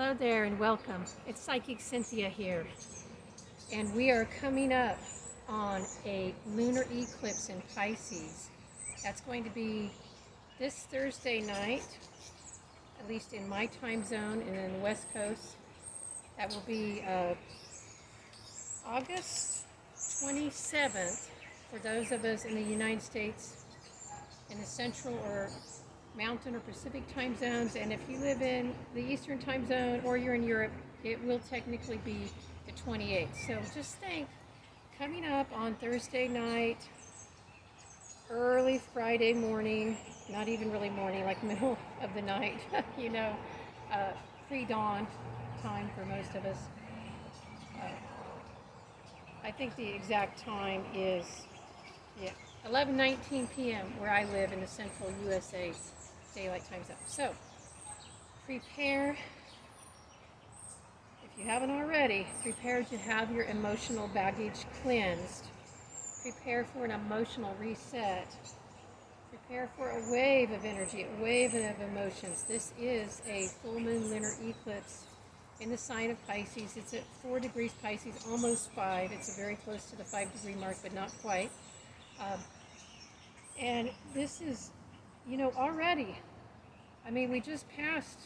Hello there and welcome. It's Psychic Cynthia here. And we are coming up on a lunar eclipse in Pisces. That's going to be this Thursday night, at least in my time zone and in the West Coast. That will be August 27th for those of us in the United States in the Central or Mountain or Pacific time zones, and if you live in the Eastern time zone or you're in Europe, it will technically be the 28th. So just think, coming up on Thursday night, early Friday morning, not even really morning, like middle of the night, pre-dawn time for most of us. I think the exact time is 11:19 p.m. where I live in the central USA daylight time zone. So prepare, if you haven't already, prepare to have your emotional baggage cleansed. Prepare for an emotional reset. Prepare for a wave of energy, a wave of emotions. This is a full moon lunar eclipse in the sign of Pisces. It's at 4 degrees Pisces, almost 5. It's very close to the 5-degree mark, but not quite. And this is, already, we just passed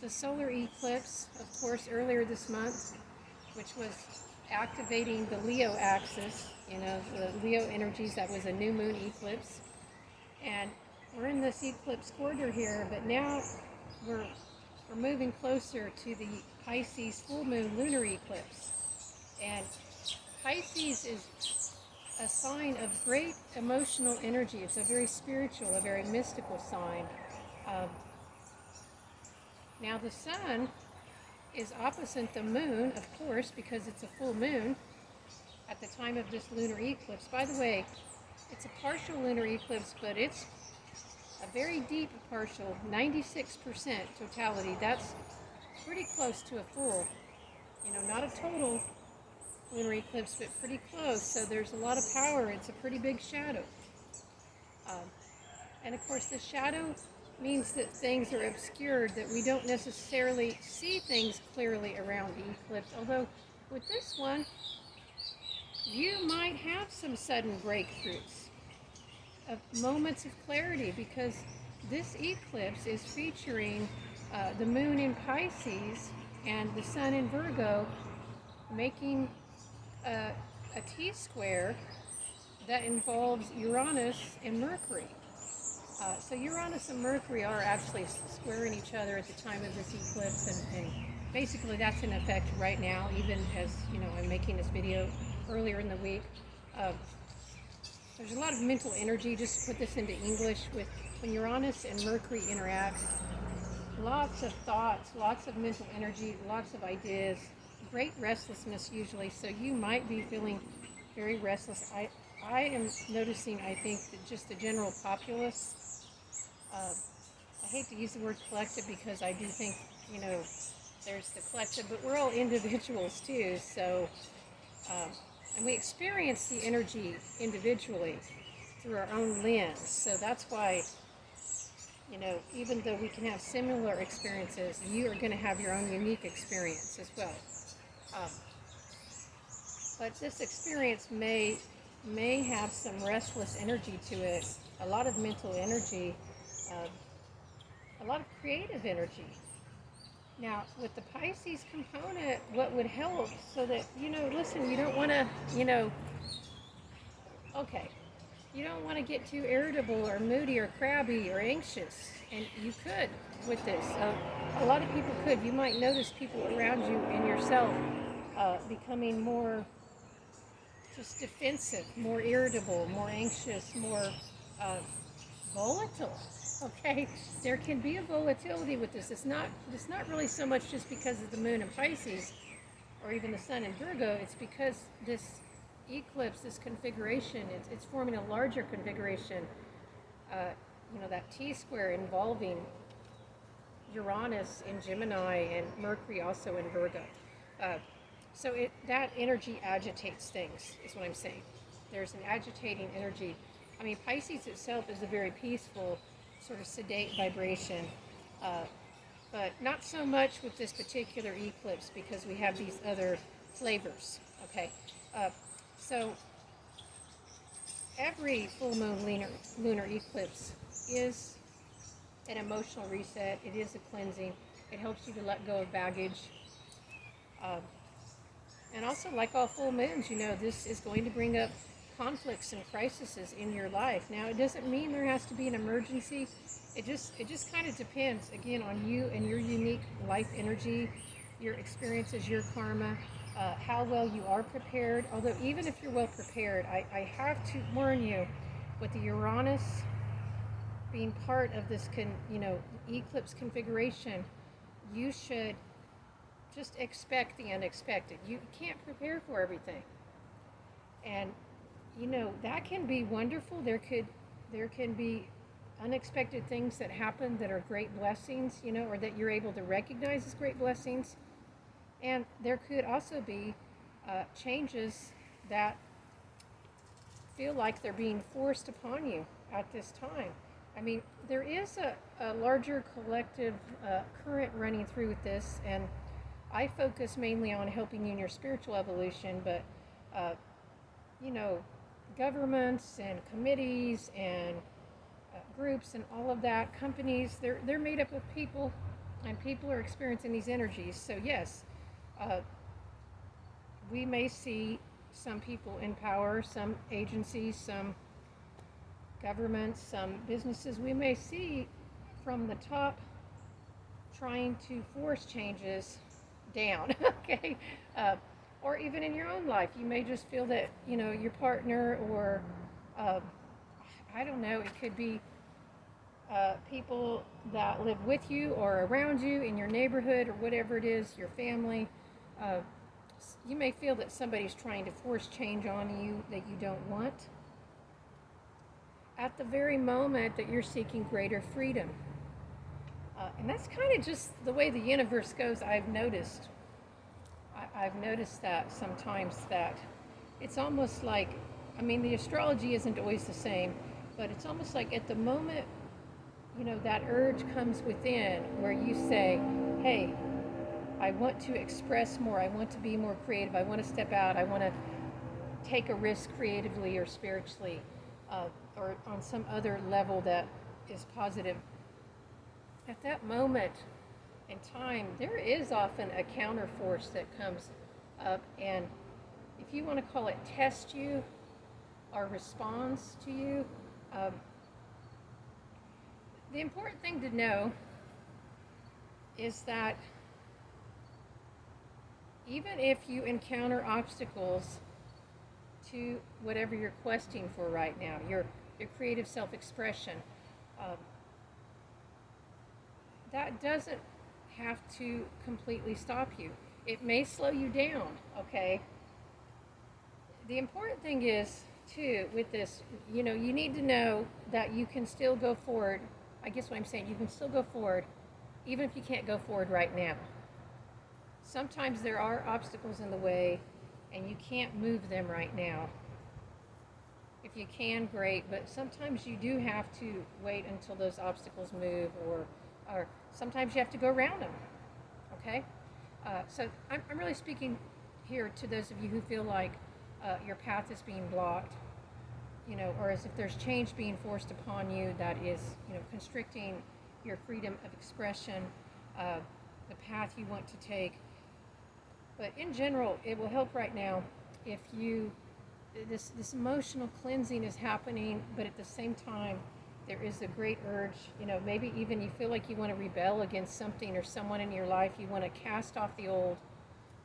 the solar eclipse, of course, earlier this month, which was activating the Leo axis, the Leo energies. That was a new moon eclipse. And we're in this eclipse quarter here, but now we're moving closer to the Pisces full moon lunar eclipse. And Pisces is a sign of great emotional energy. It's a very spiritual, a very mystical sign. Now the sun is opposite the moon, of course, because it's a full moon at the time of this lunar eclipse. By the way, it's a partial lunar eclipse, but it's a very deep partial, 96% totality. That's pretty close to a full, not a total lunar eclipse, but pretty close. So there's a lot of power. It's a pretty big shadow. And of course, the shadow means that things are obscured, that we don't necessarily see things clearly around the eclipse. Although with this one, you might have some sudden breakthroughs of moments of clarity, because this eclipse is featuring the moon in Pisces and the sun in Virgo, making a T-square that involves Uranus and Mercury. So Uranus and Mercury are actually squaring each other at the time of this eclipse, and basically that's in effect right now, even as I'm making this video earlier in the week. There's a lot of mental energy, just to put this into English, with when Uranus and Mercury interact. Lots of thoughts, lots of mental energy, lots of ideas, great restlessness usually, so you might be feeling very restless. I am noticing, I think, that just the general populace, I hate to use the word collective because I do think, there's the collective, but we're all individuals too, so, and we experience the energy individually through our own lens, so that's why, even though we can have similar experiences, you are going to have your own unique experience as well. But this experience may have some restless energy to it, a lot of mental energy, a lot of creative energy. Now, with the Pisces component, what would help so that, listen, you don't want to, you don't want to get too irritable or moody or crabby or anxious, and you could with this. A lot of people could. You might notice people around you and yourself becoming more just defensive, more irritable, more anxious, more volatile. Okay, there can be a volatility with this. It's not really so much just because of the moon in Pisces or even the sun in Virgo. It's because this eclipse, this configuration, it's forming a larger configuration. That T-square involving Uranus in Gemini and Mercury also in Virgo. So that energy agitates things, is what I'm saying. There's an agitating energy. Pisces itself is a very peaceful, sort of sedate vibration. but not so much with this particular eclipse because we have these other flavors. Okay, so every full moon lunar eclipse is an emotional reset. It is a cleansing. It helps you to let go of baggage. Uh, and also, like all full moons, this is going to bring up conflicts and crises in your life. Now, it doesn't mean there has to be an emergency. It just kind of depends, again, on you and your unique life energy, your experiences, your karma, how well you are prepared. Although, even if you're well prepared, I have to warn you, with the Uranus being part of this, eclipse configuration, you should just expect the unexpected. You can't prepare for everything, and that can be wonderful. There can be unexpected things that happen that are great blessings, or that you're able to recognize as great blessings, and there could also be changes that feel like they're being forced upon you at this time. I mean, there is a larger collective current running through with this, and I focus mainly on helping you in your spiritual evolution, but, you know, governments and committees and groups and all of that, companies, they're made up of people, and people are experiencing these energies. So, yes, we may see some people in power, some agencies, some governments, some businesses, we may see from the top trying to force changes down, okay? Or even in your own life, you may just feel that, your partner or, I don't know, it could be people that live with you or around you in your neighborhood or whatever it is, your family. You may feel that somebody's trying to force change on you that you don't want at the very moment that you're seeking greater freedom. And that's kind of just the way the universe goes. I've noticed that sometimes, that it's almost like, the astrology isn't always the same, but it's almost like at the moment, that urge comes within where you say, hey, I want to express more, I want to be more creative, I want to step out, I want to take a risk creatively or spiritually, or on some other level that is positive. At that moment in time, there is often a counter force that comes up, and if you want to call it test you or responds to you, the important thing to know is that even if you encounter obstacles to whatever you're questing for right now, your creative self-expression, that doesn't have to completely stop you. It may slow you down, okay? The important thing is, too, with this, you need to know that you can still go forward. I guess what I'm saying, you can still go forward even if you can't go forward right now. Sometimes there are obstacles in the way and you can't move them right now. If you can, great, but sometimes you do have to wait until those obstacles move, or sometimes you have to go around them, okay? So I'm really speaking here to those of you who feel like your path is being blocked, or as if there's change being forced upon you that is, constricting your freedom of expression, the path you want to take. But in general, it will help right now if this emotional cleansing is happening, but at the same time, there is a great urge, maybe even you feel like you want to rebel against something or someone in your life, you want to cast off the old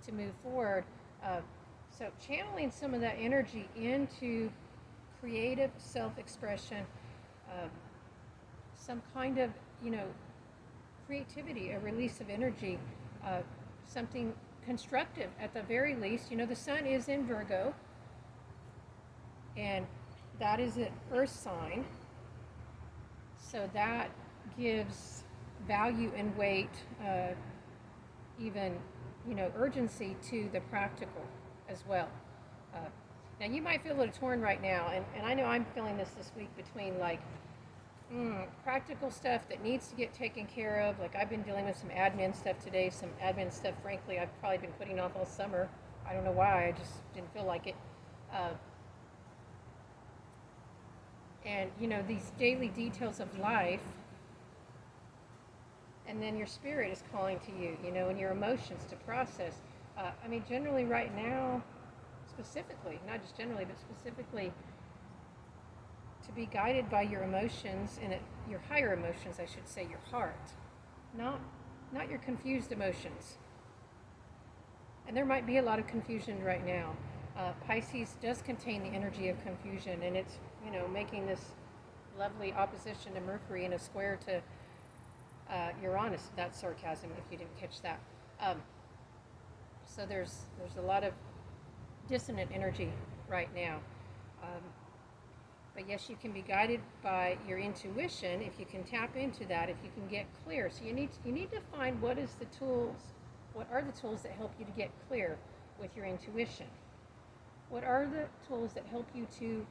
to move forward. So channeling some of that energy into creative self-expression, some kind of, creativity, a release of energy, something constructive at the very least. The sun is in Virgo, and that is an earth sign, so that gives value and weight, even urgency to the practical as well. Now you might feel a little torn right now, and I know I'm feeling this week between, like, Practical stuff that needs to get taken care of. Like I've been dealing with some admin stuff today. Some admin stuff, frankly, I've probably been putting off all summer. I don't know why. I just didn't feel like it. Uh, and these daily details of life. And then your spirit is calling to you, and your emotions to process. Generally right now, specifically, not just generally, but specifically, to be guided by your emotions and your higher emotions, I should say, your heart, not your confused emotions. And there might be a lot of confusion right now. Pisces does contain the energy of confusion, and it's making this lovely opposition to Mercury in a square to Uranus. That's sarcasm if you didn't catch that. So there's a lot of dissonant energy right now. But yes, you can be guided by your intuition if you can tap into that, if you can get clear. So you need to find what are the tools that help you to get clear with your intuition. What are the tools that help you to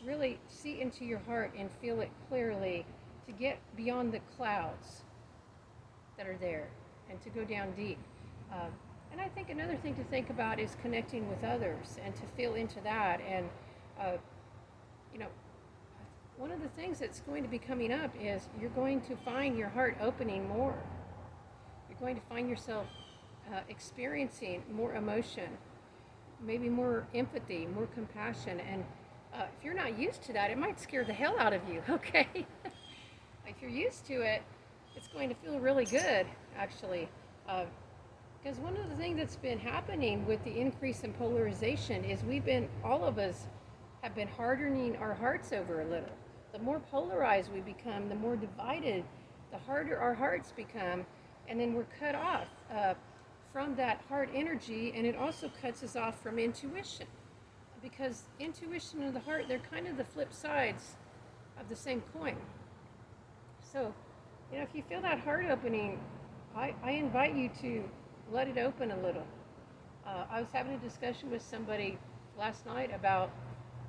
really see into your heart and feel it clearly, to get beyond the clouds that are there and to go down deep. And I think another thing to think about is connecting with others and to feel into that. And one of the things that's going to be coming up is you're going to find your heart opening more. You're going to find yourself experiencing more emotion, maybe more empathy, more compassion. And if you're not used to that, it might scare the hell out of you, okay? If you're used to it, it's going to feel really good, actually. Because one of the things that's been happening with the increase in polarization is all of us have been hardening our hearts over a little. The more polarized we become, the more divided, the harder our hearts become, and then we're cut off from that heart energy, and it also cuts us off from intuition. Because intuition and the heart, they're kind of the flip sides of the same coin. So, if you feel that heart opening, I invite you to let it open a little. I was having a discussion with somebody last night about,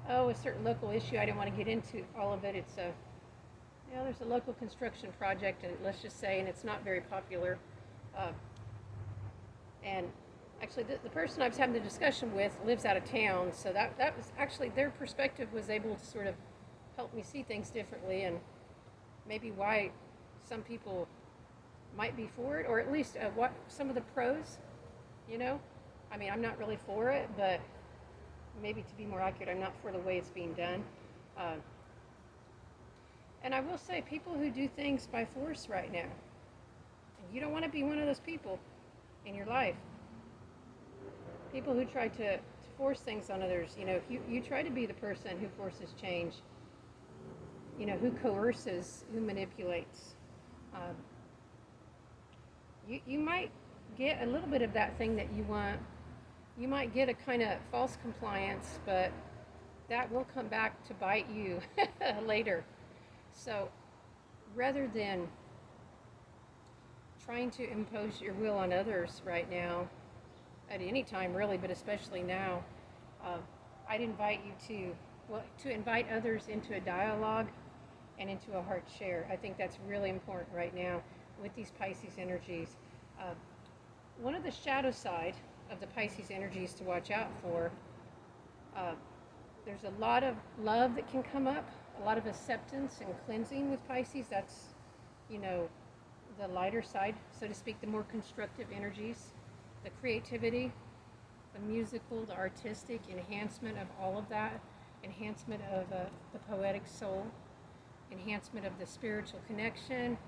a certain local issue. I didn't want to get into all of it. It's there's a local construction project, and let's just say, and it's not very popular. And actually, the person I was having the discussion with lives out of town, so that was actually their perspective was able to sort of help me see things differently, and maybe why some people might be for it, or at least what some of the pros. I'm not really for it, but maybe to be more accurate, I'm not for the way it's being done. And I will say, people who do things by force right now, and you don't want to be one of those people in your life. People who try to force things on others. If you try to be the person who forces change, who coerces, who manipulates, you might get a little bit of that thing that you want. You might get a kind of false compliance, but that will come back to bite you later. So rather than trying to impose your will on others right now, at any time really, but especially now, I'd invite you to invite others into a dialogue and into a heart share. I think that's really important right now with these Pisces energies. One of the shadow side of the Pisces energies to watch out for, there's a lot of love that can come up, a lot of acceptance and cleansing with Pisces. That's, the lighter side, so to speak, the more constructive energies, the creativity, the musical, the artistic enhancement of all of that, enhancement of the poetic soul, enhancement of the spiritual connection.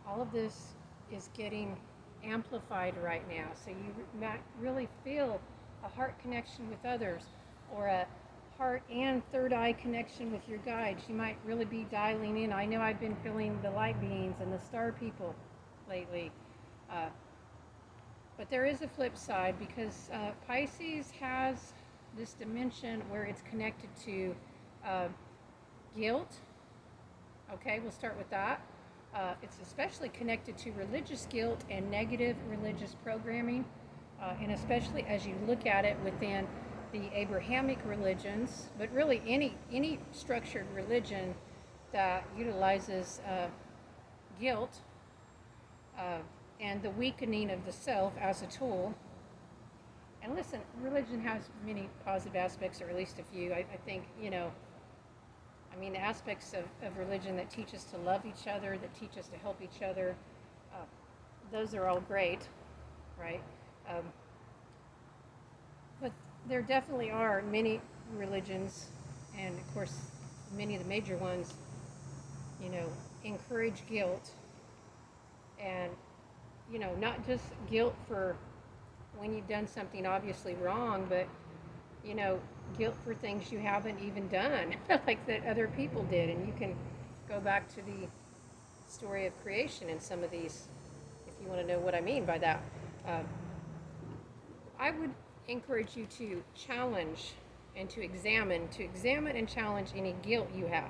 All of this is getting amplified right now, so you might really feel a heart connection with others, or a heart and third eye connection with your guides. You might really be dialing in. I know I've been feeling the light beings and the star people lately, but there is a flip side, because Pisces has this dimension where it's connected to guilt. Okay, we'll start with that. It's especially connected to religious guilt and negative religious programming, and especially as you look at it within the Abrahamic religions, but really any structured religion, that utilizes guilt and the weakening of the self as a tool. And listen, religion has many positive aspects, or at least a few. I think, the aspects of religion that teach us to love each other, that teach us to help each other, those are all great, right? But there definitely are many religions, and of course, many of the major ones, encourage guilt. And, not just guilt for when you've done something obviously wrong, but, guilt for things you haven't even done, like that other people did. And you can go back to the story of creation in some of these, if you want to know what I mean by that. I would encourage you to challenge and to examine and challenge any guilt you have.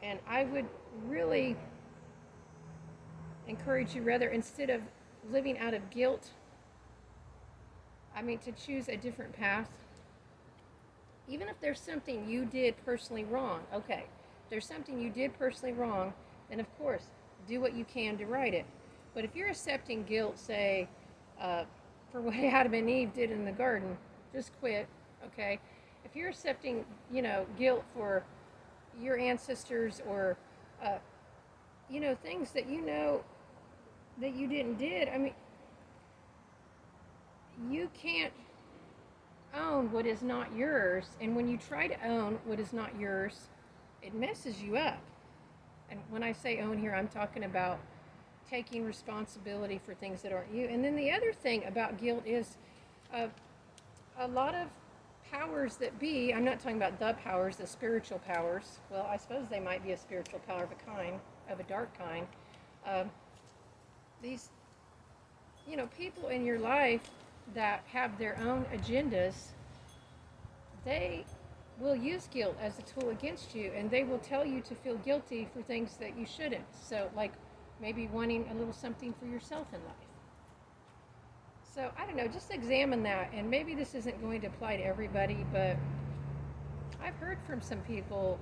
And I would really encourage you, rather, instead of living out of guilt, to choose a different path. Even if there's something you did personally wrong, okay, if there's something you did personally wrong, then of course, do what you can to right it. But if you're accepting guilt, say, for what Adam and Eve did in the garden, just quit, okay? If you're accepting, guilt for your ancestors, or, things that that you didn't did, you can't own what is not yours. And when you try to own what is not yours, it messes you up. And when I say own here, I'm talking about taking responsibility for things that aren't you. And then the other thing about guilt is a lot of powers that be, I'm not talking about the powers, the spiritual powers. Well, I suppose they might be a spiritual power of a dark kind. These, people in your life that have their own agendas, they will use guilt as a tool against you, and they will tell you to feel guilty for things that you shouldn't. So, like maybe wanting a little something for yourself in life. So, I don't know, just examine that. And maybe this isn't going to apply to everybody, but I've heard from some people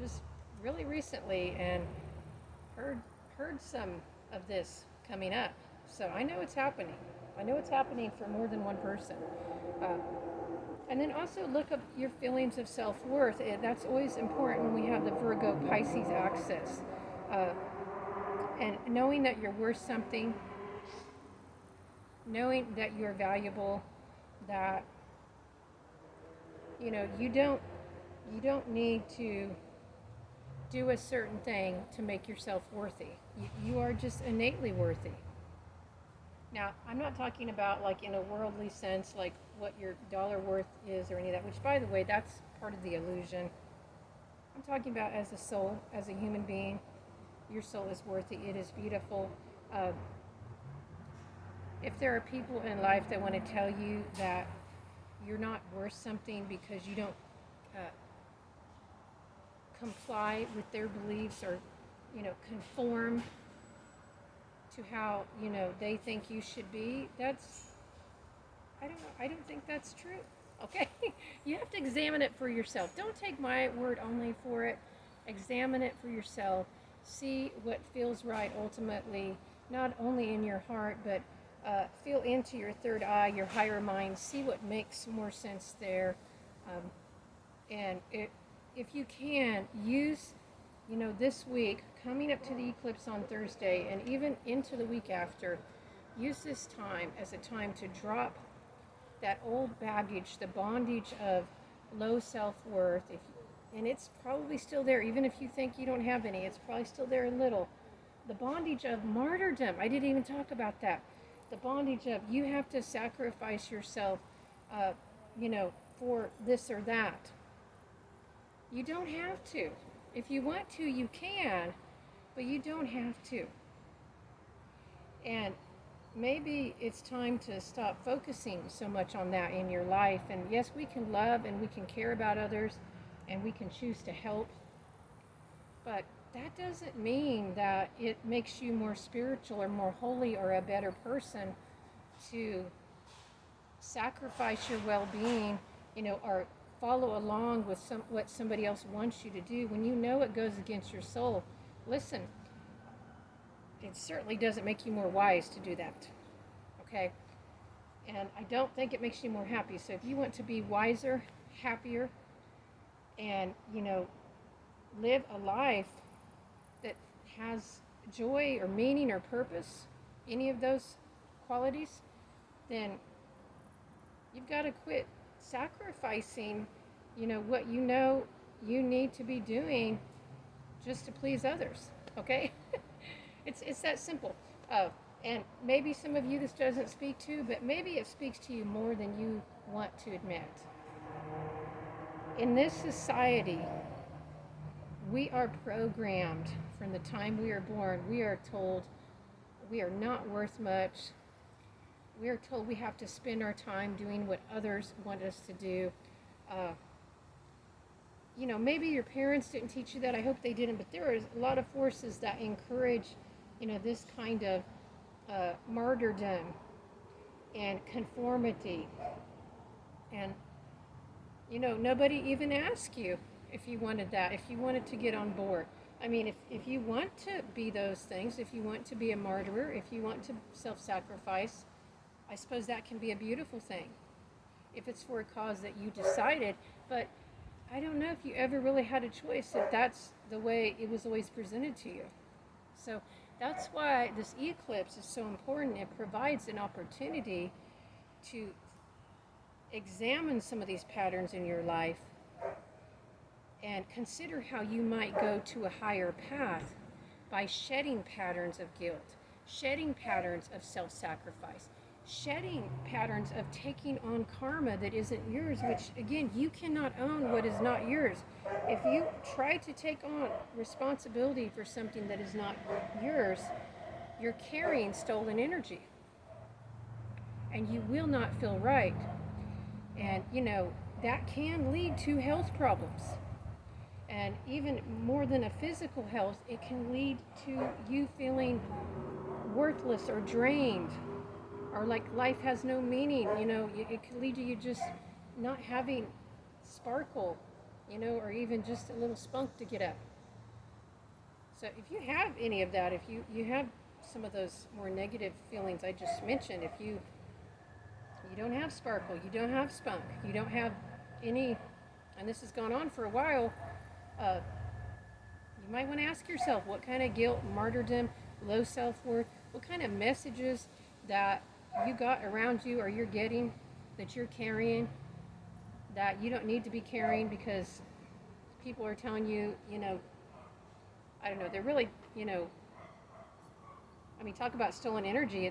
just really recently and heard some of this coming up. So I know it's happening. I know it's happening for more than one person. And then also look up your feelings of self-worth. That's always important when we have the Virgo-Pisces axis. And knowing that you're worth something, knowing that you're valuable, that, you don't need to do a certain thing to make yourself worthy. You are just innately worthy. Now, I'm not talking about like in a worldly sense, like what your dollar worth is or any of that, which, by the way, that's part of the illusion. I'm talking about as a soul, as a human being. Your soul is worthy. It is beautiful. If there are people in life that want to tell you that you're not worth something because you don't comply with their beliefs, or, conform to how, they think you should be, I don't think that's true, okay? You have to examine it for yourself. Don't take my word only for it. Examine it for yourself. See what feels right ultimately, not only in your heart, but feel into your third eye, your higher mind. See what makes more sense there. And if you can, use, this week, coming up to the eclipse on Thursday, and even into the week after, use this time as a time to drop that old baggage, the bondage of low self-worth. And it's probably still there, even if you think you don't have any, it's probably still there a little. The bondage of martyrdom, I didn't even talk about that. The bondage of you have to sacrifice yourself, for this or that. You don't have to. If you want to, you can, but you don't have to. And maybe it's time to stop focusing so much on that in your life. And yes, we can love and we can care about others and we can choose to help. But that doesn't mean that it makes you more spiritual or more holy or a better person to sacrifice your well-being, or follow along with what somebody else wants you to do when you know it goes against your soul. Listen, it certainly doesn't make you more wise to do that, okay? And I don't think it makes you more happy. So if you want to be wiser, happier, and, live a life that has joy or meaning or purpose, any of those qualities, then you've got to quit sacrificing, what you need to be doing just to please others, okay? It's that simple. And maybe some of you this doesn't speak to, but maybe it speaks to you more than you want to admit. In this society, we are programmed from the time we are born. We are told we are not worth much. We are told we have to spend our time doing what others want us to do. Maybe your parents didn't teach you that. I hope they didn't, but there are a lot of forces that encourage, this kind of martyrdom and conformity. And, nobody even asked you if you wanted that, if you wanted to get on board. I mean, if you want to be those things, if you want to be a martyr, if you want to self-sacrifice, I suppose that can be a beautiful thing if it's for a cause that you decided. But I don't know if you ever really had a choice, if that's the way it was always presented to you. So that's why this eclipse is so important. It provides an opportunity to examine some of these patterns in your life and consider how you might go to a higher path by shedding patterns of guilt, shedding patterns of self-sacrifice, shedding patterns of taking on karma that isn't yours, which, again, you cannot own what is not yours. If you try to take on responsibility for something that is not yours, you're carrying stolen energy. And you will not feel right. And, that can lead to health problems. And even more than a physical health, it can lead to you feeling worthless or drained, or like life has no meaning. It can lead to you just not having sparkle, or even just a little spunk to get up. So if you have any of that, if you have some of those more negative feelings I just mentioned, if you don't have sparkle, you don't have spunk, you don't have any, and this has gone on for a while, you might want to ask yourself, what kind of guilt, martyrdom, low self-worth, what kind of messages that you got around you or you're getting, that you're carrying, that you don't need to be carrying because people are telling you, I don't know, they're really, talk about stolen energy.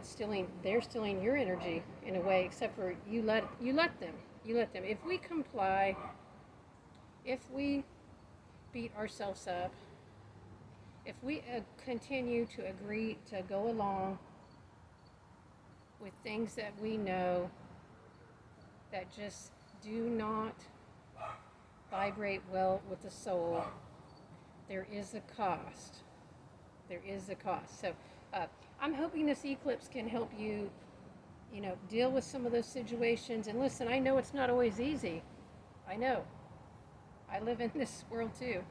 They're stealing your energy in a way, except for you let them. If we comply, if we beat ourselves up, if we continue to agree to go along with things that we know that just do not vibrate well with the soul, there is a cost. So I'm hoping this eclipse can help you, deal with some of those situations. And listen, I know it's not always easy. I know. I live in this world too,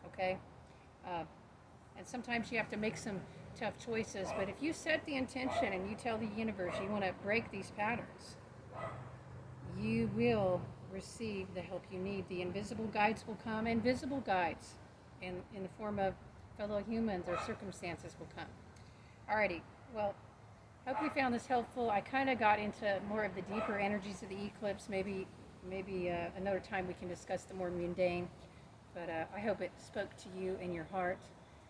okay? And sometimes you have to make some tough choices. But if you set the intention and you tell the universe you want to break these patterns, you will receive the help you need. The invisible guides will come, and visible guides in the form of fellow humans or circumstances will come. Alrighty, well, hope you found this helpful. I kind of got into more of the deeper energies of the eclipse. Maybe another time we can discuss the more mundane. But I hope it spoke to you in your heart,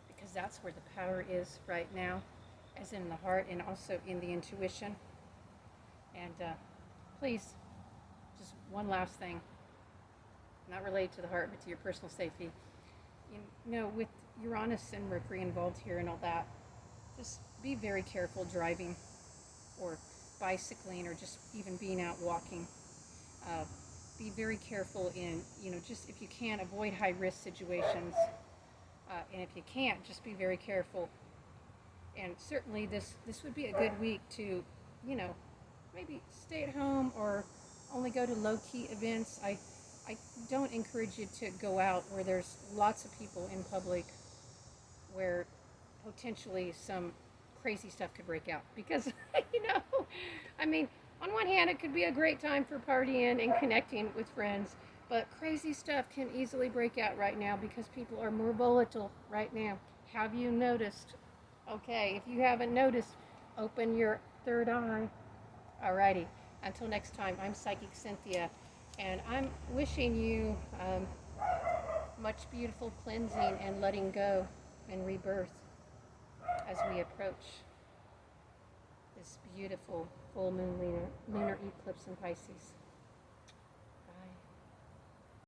because that's where the power is right now, as in the heart and also in the intuition. And please, just one last thing, not related to the heart, but to your personal safety. With Uranus and Mercury involved here and all that, just be very careful driving or bicycling or just even being out walking. Be very careful in, just if you can, avoid high-risk situations. And if you can't, just be very careful. And certainly this would be a good week to, maybe stay at home or only go to low-key events. I I don't encourage you to go out where there's lots of people in public where potentially some crazy stuff could break out. Because, you know, I mean, on one hand, it could be a great time for partying and connecting with friends, but crazy stuff can easily break out right now because people are more volatile right now. Have you noticed? Okay, if you haven't noticed, open your third eye. Alrighty, until next time, I'm Psychic Cynthia, and I'm wishing you much beautiful cleansing and letting go and rebirth as we approach this beautiful full moon lunar eclipse in Pisces.